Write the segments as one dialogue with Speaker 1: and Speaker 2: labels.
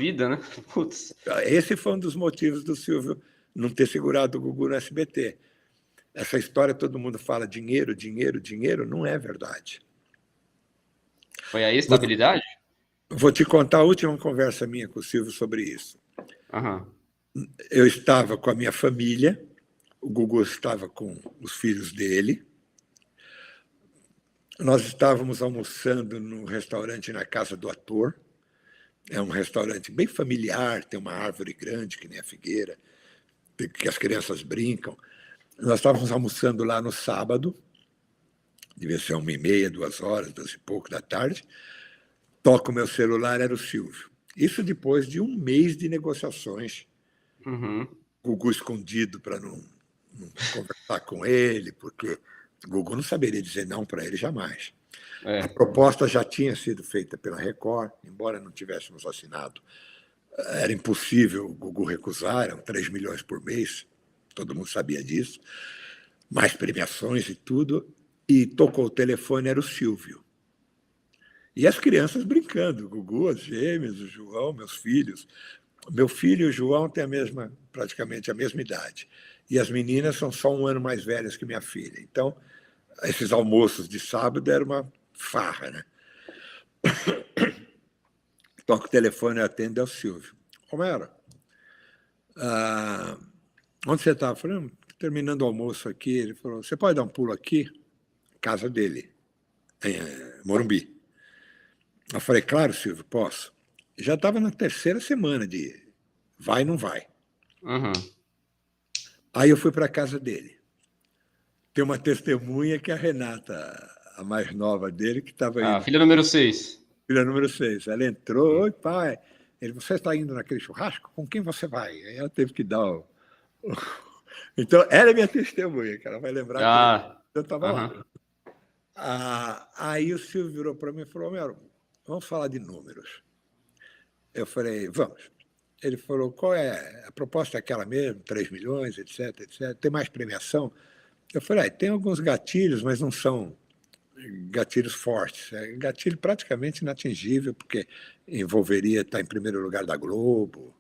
Speaker 1: vida, né? Putz.
Speaker 2: Esse foi um dos motivos do Silvio não ter segurado o Gugu no SBT. Essa história, todo mundo fala dinheiro, dinheiro, dinheiro, não é verdade.
Speaker 1: Foi a estabilidade?
Speaker 2: Vou te contar a última conversa minha com o Silvio sobre isso.
Speaker 1: Aham.
Speaker 2: Eu estava com a minha família, o Gugu estava com os filhos dele. Nós estávamos almoçando num restaurante na Casa do Ator. É um restaurante bem familiar, tem uma árvore grande, que nem a figueira, que as crianças brincam. Nós estávamos almoçando lá no sábado, devia ser 1h30, 2h, 2 e pouco da tarde. Toco o meu celular, era o Silvio. Isso depois de 1 mês de negociações.
Speaker 1: Uhum.
Speaker 2: Gugu escondido para não conversar com ele, porque o Gugu não saberia dizer não para ele jamais. A proposta já tinha sido feita pela Record, embora não tivéssemos assinado. Era impossível o Gugu recusar, eram 3 milhões por mês, todo mundo sabia disso, mais premiações e tudo, e tocou o telefone, era o Silvio. E as crianças brincando, o Gugu, as gêmeas, o João, meus filhos. Meu filho e o João têm praticamente a mesma idade. E as meninas são só 1 ano mais velhas que minha filha. Então, esses almoços de sábado era uma farra, né? Toca o telefone e atende, é o Silvio. Romero, onde você está? Eu falei, terminando o almoço aqui. Ele falou, você pode dar um pulo aqui? Casa dele, em Morumbi. Eu falei, claro, Silvio, posso. Já estava na 3ª semana de vai, não vai.
Speaker 1: Uhum.
Speaker 2: Aí eu fui para a casa dele. Tem uma testemunha que é a Renata, a mais nova dele, que estava aí.
Speaker 1: Filha número 6.
Speaker 2: Filha número 6. Ela entrou, oi, pai. Ele, você está indo naquele churrasco? Com quem você vai? Aí ela teve que dar o... Então, ela é minha testemunha, que ela vai lembrar que eu estava lá. Aí o Silvio virou para mim e falou, Romero, vamos falar de números. Eu falei, vamos. Ele falou, qual é? A proposta é aquela mesmo, 3 milhões, etc, etc. Tem mais premiação? Eu falei, tem alguns gatilhos, mas não são gatilhos fortes. É gatilho praticamente inatingível, porque envolveria estar em primeiro lugar da Globo.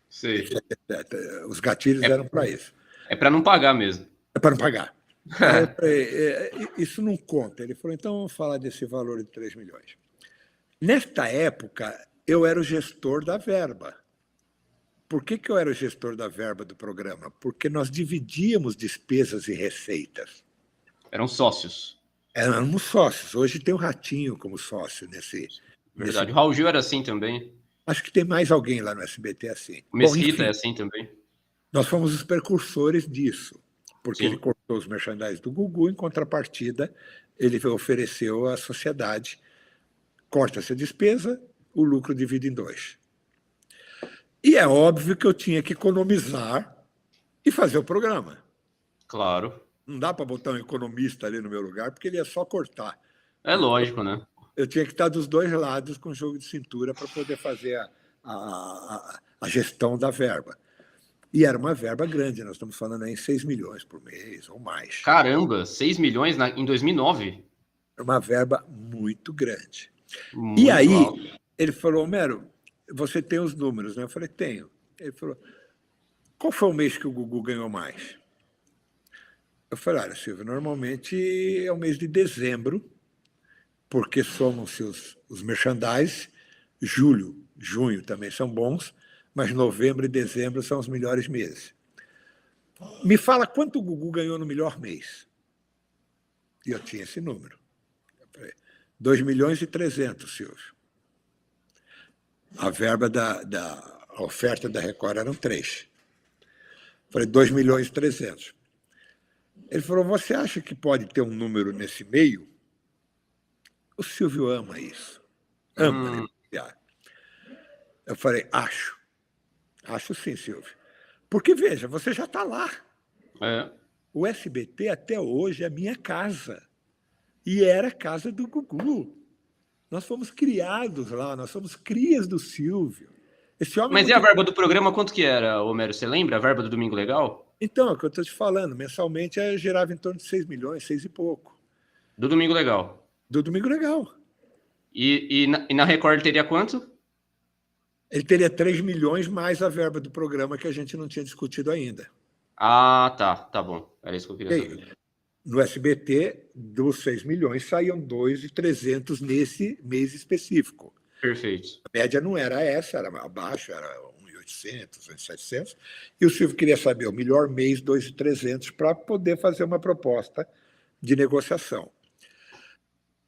Speaker 1: Sei.
Speaker 2: Etc, etc. Os gatilhos eram para isso.
Speaker 1: É para não pagar mesmo.
Speaker 2: É para não pagar. Aí eu falei, isso não conta. Ele falou, então vamos falar desse valor de 3 milhões. Nesta época, eu era o gestor da verba. Por que eu era o gestor da verba do programa? Porque nós dividíamos despesas e receitas.
Speaker 1: Eram sócios.
Speaker 2: Éramos sócios. Hoje tem o Ratinho como sócio nesse...
Speaker 1: Verdade. O Raul Gil era assim também.
Speaker 2: Acho que tem mais alguém lá no SBT assim.
Speaker 1: O Mesquita é assim também.
Speaker 2: Nós fomos os precursores disso, porque
Speaker 1: Sim.
Speaker 2: ele cortou os merchandise do Gugu, em contrapartida, ele ofereceu à sociedade, corta-se a despesa, o lucro divide em 2. E é óbvio que eu tinha que economizar e fazer o programa.
Speaker 1: Claro.
Speaker 2: Não dá para botar um economista ali no meu lugar, porque ele ia só cortar.
Speaker 1: É lógico, né?
Speaker 2: Eu tinha que estar dos dois lados com jogo de cintura para poder fazer a gestão da verba. E era uma verba grande, nós estamos falando aí em 6 milhões por mês ou mais.
Speaker 1: Caramba, 6 milhões em 2009?
Speaker 2: É uma verba muito grande.
Speaker 1: Muito
Speaker 2: e aí,
Speaker 1: alto.
Speaker 2: Ele falou, Homero, você tem os números, né? Eu falei, tenho. Ele falou, qual foi o mês que o Gugu ganhou mais? Eu falei, olha, Silvio, normalmente é o mês de dezembro, porque somam-se os merchandise, julho, junho também são bons, mas novembro e dezembro são os melhores meses. Me fala quanto o Gugu ganhou no melhor mês. E eu tinha esse número. 2 milhões e 300, Silvio. A verba da oferta da Record eram 3. Falei, 2 milhões e 300. Ele falou, você acha que pode ter um número nesse meio? O Silvio ama isso. Ama negociar. Eu falei, acho. Acho sim, Silvio. Porque, veja, você já está lá.
Speaker 1: É.
Speaker 2: O SBT até hoje é minha casa. E era a casa do Gugu. Nós fomos criados lá, nós somos crias do Silvio. Esse homem
Speaker 1: Mas e a verba do programa, quanto que era, Homero? Você lembra? A verba do Domingo Legal?
Speaker 2: Então, é o que eu estou te falando. Mensalmente girava em torno de 6 milhões, 6 e pouco.
Speaker 1: Do Domingo Legal.
Speaker 2: Do Domingo Legal.
Speaker 1: E na Record teria quanto?
Speaker 2: Ele teria 3 milhões mais a verba do programa que a gente não tinha discutido ainda.
Speaker 1: Ah, tá bom. Era isso que eu queria
Speaker 2: E
Speaker 1: saber.
Speaker 2: no SBT, dos 6 milhões, saíam 2.300 nesse mês específico.
Speaker 1: Perfeito.
Speaker 2: A média não era essa, era abaixo, era 1.800, 1.700. E o Silvio queria saber o melhor mês, 2.300, para poder fazer uma proposta de negociação.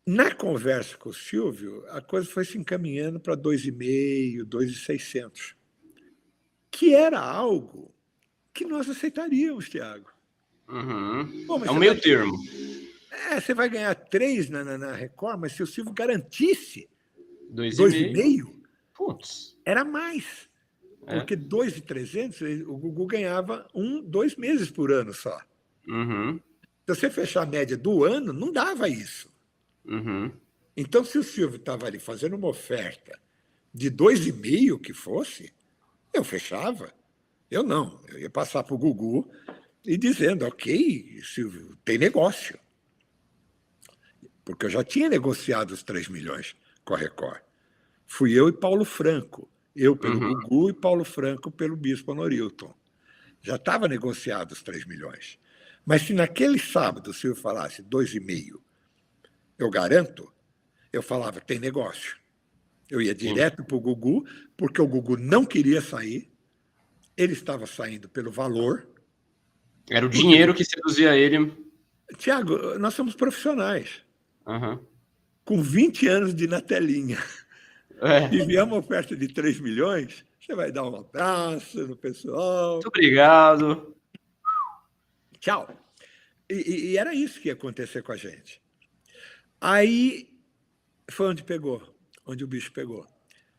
Speaker 2: Na conversa com o Silvio, a coisa foi se encaminhando para 2,5, 2.600, que era algo que nós aceitaríamos, Tiago.
Speaker 1: Uhum.
Speaker 2: Pô, mas
Speaker 1: É um
Speaker 2: você vai,
Speaker 1: meio termo.
Speaker 2: você vai ganhar 3 na Record, mas se o Silvio garantisse
Speaker 1: 2,5.
Speaker 2: 2,5,
Speaker 1: Putz.
Speaker 2: era mais.
Speaker 1: É.
Speaker 2: Porque 2.300, o Gugu ganhava 2 meses por ano só.
Speaker 1: Uhum.
Speaker 2: Se você fechar a média do ano, não dava isso.
Speaker 1: Uhum.
Speaker 2: Então, se o Silvio estava ali fazendo uma oferta de 2,5 que fosse, eu fechava. Eu não. Eu ia passar para o Gugu e dizendo, ok, Silvio, tem negócio. Porque eu já tinha negociado os 3 milhões com a Record. Fui eu e Paulo Franco. Eu pelo
Speaker 1: Uhum.
Speaker 2: Gugu e Paulo Franco pelo Bispo Honorilton. Já estava negociado os 3 milhões. Mas se naquele sábado o Silvio falasse 2,5, eu garanto, eu falava, tem negócio. Eu ia
Speaker 1: Entendi.
Speaker 2: direto para o Gugu, porque o Gugu não queria sair, ele estava saindo pelo valor,
Speaker 1: Era o
Speaker 2: porque,
Speaker 1: dinheiro que seduzia ele.
Speaker 2: Tiago, nós somos profissionais,
Speaker 1: Uhum.
Speaker 2: com 20 anos de na telinha.
Speaker 1: É.
Speaker 2: Se vier uma oferta de 3 milhões, você vai dar um abraço no
Speaker 1: Muito
Speaker 2: pessoal,
Speaker 1: obrigado.
Speaker 2: tchau. E era isso que ia acontecer com a gente. Aí foi onde pegou, onde o bicho pegou.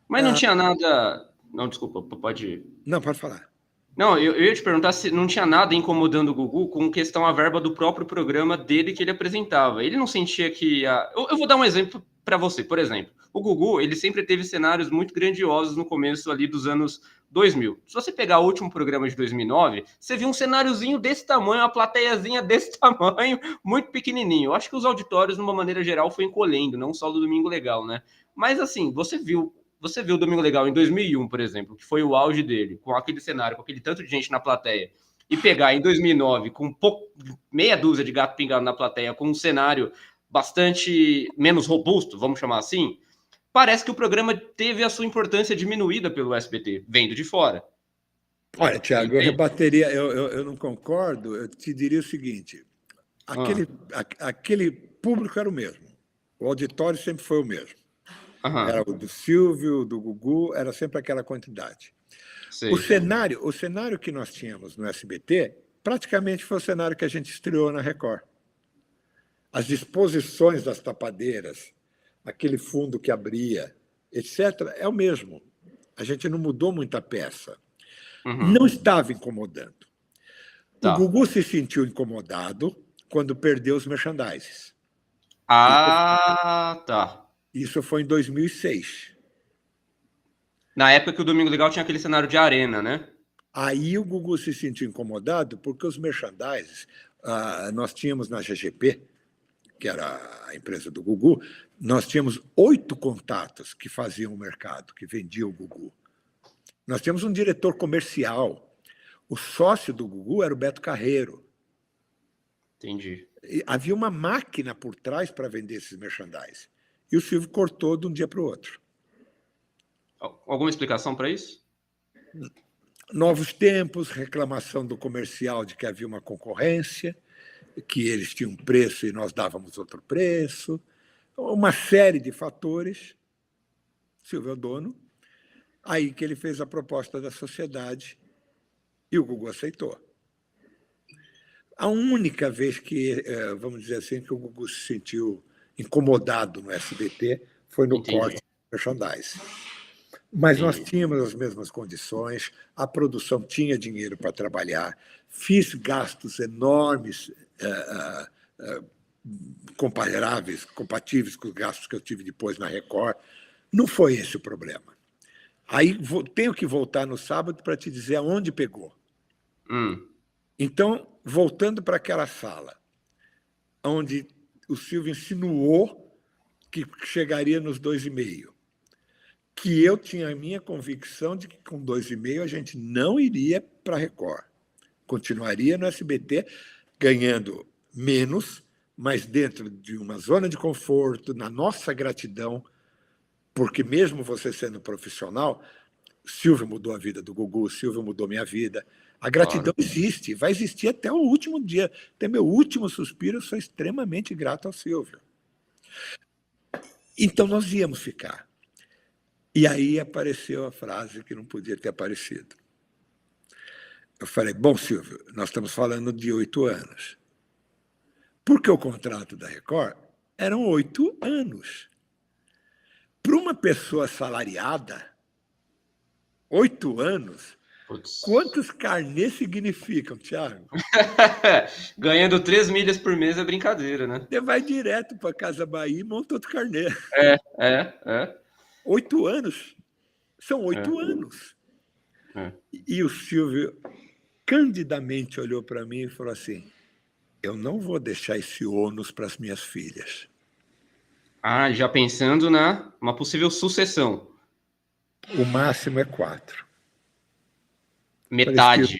Speaker 1: Mas não tinha nada. Não, desculpa, pode ir.
Speaker 2: Não, pode falar.
Speaker 1: Não, eu ia te perguntar se não tinha nada incomodando o Gugu com questão a verba do próprio programa dele que ele apresentava. Ele não sentia que eu vou dar um exemplo para você, por exemplo. O Gugu, ele sempre teve cenários muito grandiosos no começo ali dos anos 2000. Se você pegar o último programa de 2009, você viu um cenáriozinho desse tamanho, uma plateiazinha desse tamanho, muito pequenininho. Eu acho que os auditórios, de uma maneira geral, foi encolhendo, não só do Domingo Legal, né? Mas assim, você viu o Domingo Legal em 2001, por exemplo, que foi o auge dele, com aquele cenário, com aquele tanto de gente na plateia, e pegar em 2009 com meia dúzia de gato pingado na plateia, com um cenário bastante menos robusto, vamos chamar assim, parece que o programa teve a sua importância diminuída pelo SBT, vendo de fora.
Speaker 2: Olha, Tiago, eu
Speaker 1: Entende?
Speaker 2: rebateria, eu não concordo, eu te diria o seguinte:
Speaker 1: Ah,
Speaker 2: aquele público era o mesmo, o auditório sempre foi o mesmo. Era
Speaker 1: aham,
Speaker 2: o do Silvio, do Gugu, era sempre aquela quantidade.
Speaker 1: sei.
Speaker 2: O cenário que nós tínhamos no SBT praticamente foi o cenário que a gente estreou na Record. As disposições das tapadeiras, aquele fundo que abria, etc., é o mesmo. A gente não mudou muita peça. Não
Speaker 1: Uhum,
Speaker 2: estava incomodando. O
Speaker 1: tá.
Speaker 2: Gugu se sentiu incomodado quando perdeu os merchandises. Isso,
Speaker 1: Ah, tá.
Speaker 2: isso foi em 2006.
Speaker 1: Na época que o Domingo Legal tinha aquele cenário de arena, né?
Speaker 2: Aí o Gugu se sentiu incomodado porque os merchandises, nós tínhamos na GGP, que era a empresa do Gugu, nós tínhamos 8 contatos que faziam o mercado, que vendiam o Gugu. Nós tínhamos um diretor comercial. O sócio do Gugu era o Beto Carreiro.
Speaker 1: Entendi.
Speaker 2: E havia uma máquina por trás para vender esses merchandise. E o Silvio cortou de um dia para o outro.
Speaker 1: Alguma explicação para isso?
Speaker 2: Novos tempos, reclamação do comercial de que havia uma concorrência, que eles tinham um preço e nós dávamos outro preço, uma série de fatores. Silvio é o dono. Aí que ele fez a proposta da sociedade e o Gugu aceitou. A única vez que, vamos dizer assim, que o Gugu se sentiu incomodado no SBT foi no
Speaker 1: Entendi,
Speaker 2: corte do merchandise. Mas nós
Speaker 1: entendi.
Speaker 2: tínhamos as mesmas condições, a produção tinha dinheiro para trabalhar, fiz gastos enormes, compatíveis com os gastos que eu tive depois na Record. Não foi esse o problema. Aí tenho que voltar no sábado para te dizer aonde pegou.
Speaker 1: Hum,
Speaker 2: Então, voltando para aquela sala, onde o Silvio insinuou que chegaria nos 2,5. que eu tinha a minha convicção de que com 2,5 a gente não iria para a Record. Continuaria no SBT, ganhando menos, mas dentro de uma zona de conforto, na nossa gratidão, porque mesmo você sendo profissional, Silvio mudou a vida do Gugu, Silvio mudou minha vida. A gratidão
Speaker 1: Claro.
Speaker 2: existe, vai existir até o último dia. Até meu último suspiro, eu sou extremamente grato ao Silvio. Então nós íamos ficar. E aí apareceu a frase que não podia ter aparecido. Eu falei, bom, Silvio, nós estamos falando de 8 anos. Porque o contrato da Record eram 8 anos. Para uma pessoa assalariada, 8 anos,
Speaker 1: Putz.
Speaker 2: quantos carnês significam, Thiago?
Speaker 1: Ganhando 3 milhas por mês é brincadeira, né?
Speaker 2: Você vai direto para Casa Bahia e monta outro carnê.
Speaker 1: É.
Speaker 2: 8 anos. São
Speaker 1: É,
Speaker 2: 8 anos.
Speaker 1: é.
Speaker 2: E o Silvio candidamente olhou para mim e falou assim, eu não vou deixar esse ônus para as minhas filhas.
Speaker 1: Ah, já pensando na uma possível sucessão.
Speaker 2: O máximo é 4.
Speaker 1: Metade.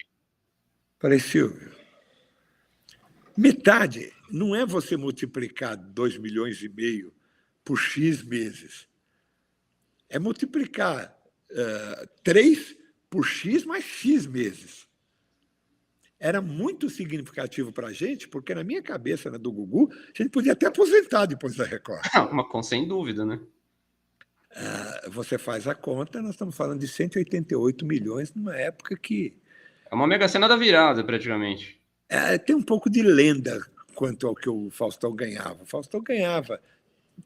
Speaker 2: Falei, Silvio, metade não é você multiplicar 2,5 milhões por X meses. É multiplicar 3 por X mais X meses. Era muito significativo para a gente, porque na minha cabeça, na do Gugu, a gente podia até aposentar depois da Record.
Speaker 1: Sem dúvida, né?
Speaker 2: Você faz a conta, nós estamos falando de 188 milhões numa época que
Speaker 1: É uma mega cena da virada, praticamente.
Speaker 2: tem um pouco de lenda quanto ao que o Faustão ganhava. O Faustão ganhava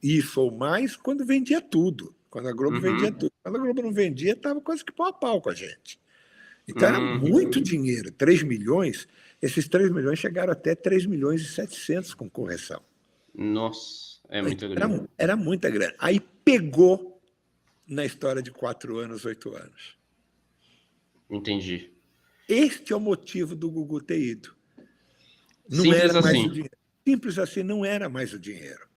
Speaker 2: isso ou mais quando vendia tudo, quando a Globo vendia tudo. Quando a Globo não vendia, estava quase que pau a pau com a gente. Então era muito dinheiro, 3 milhões. Esses 3 milhões chegaram até 3 milhões e 700 com correção.
Speaker 1: Nossa, é muita grana.
Speaker 2: Era muita grana. Aí pegou na história de 4 anos, 8 anos.
Speaker 1: Entendi.
Speaker 2: Este é o motivo do Gugu ter ido. Não
Speaker 1: Simples
Speaker 2: era mais
Speaker 1: assim.
Speaker 2: o dinheiro. Simples assim, não era mais o dinheiro.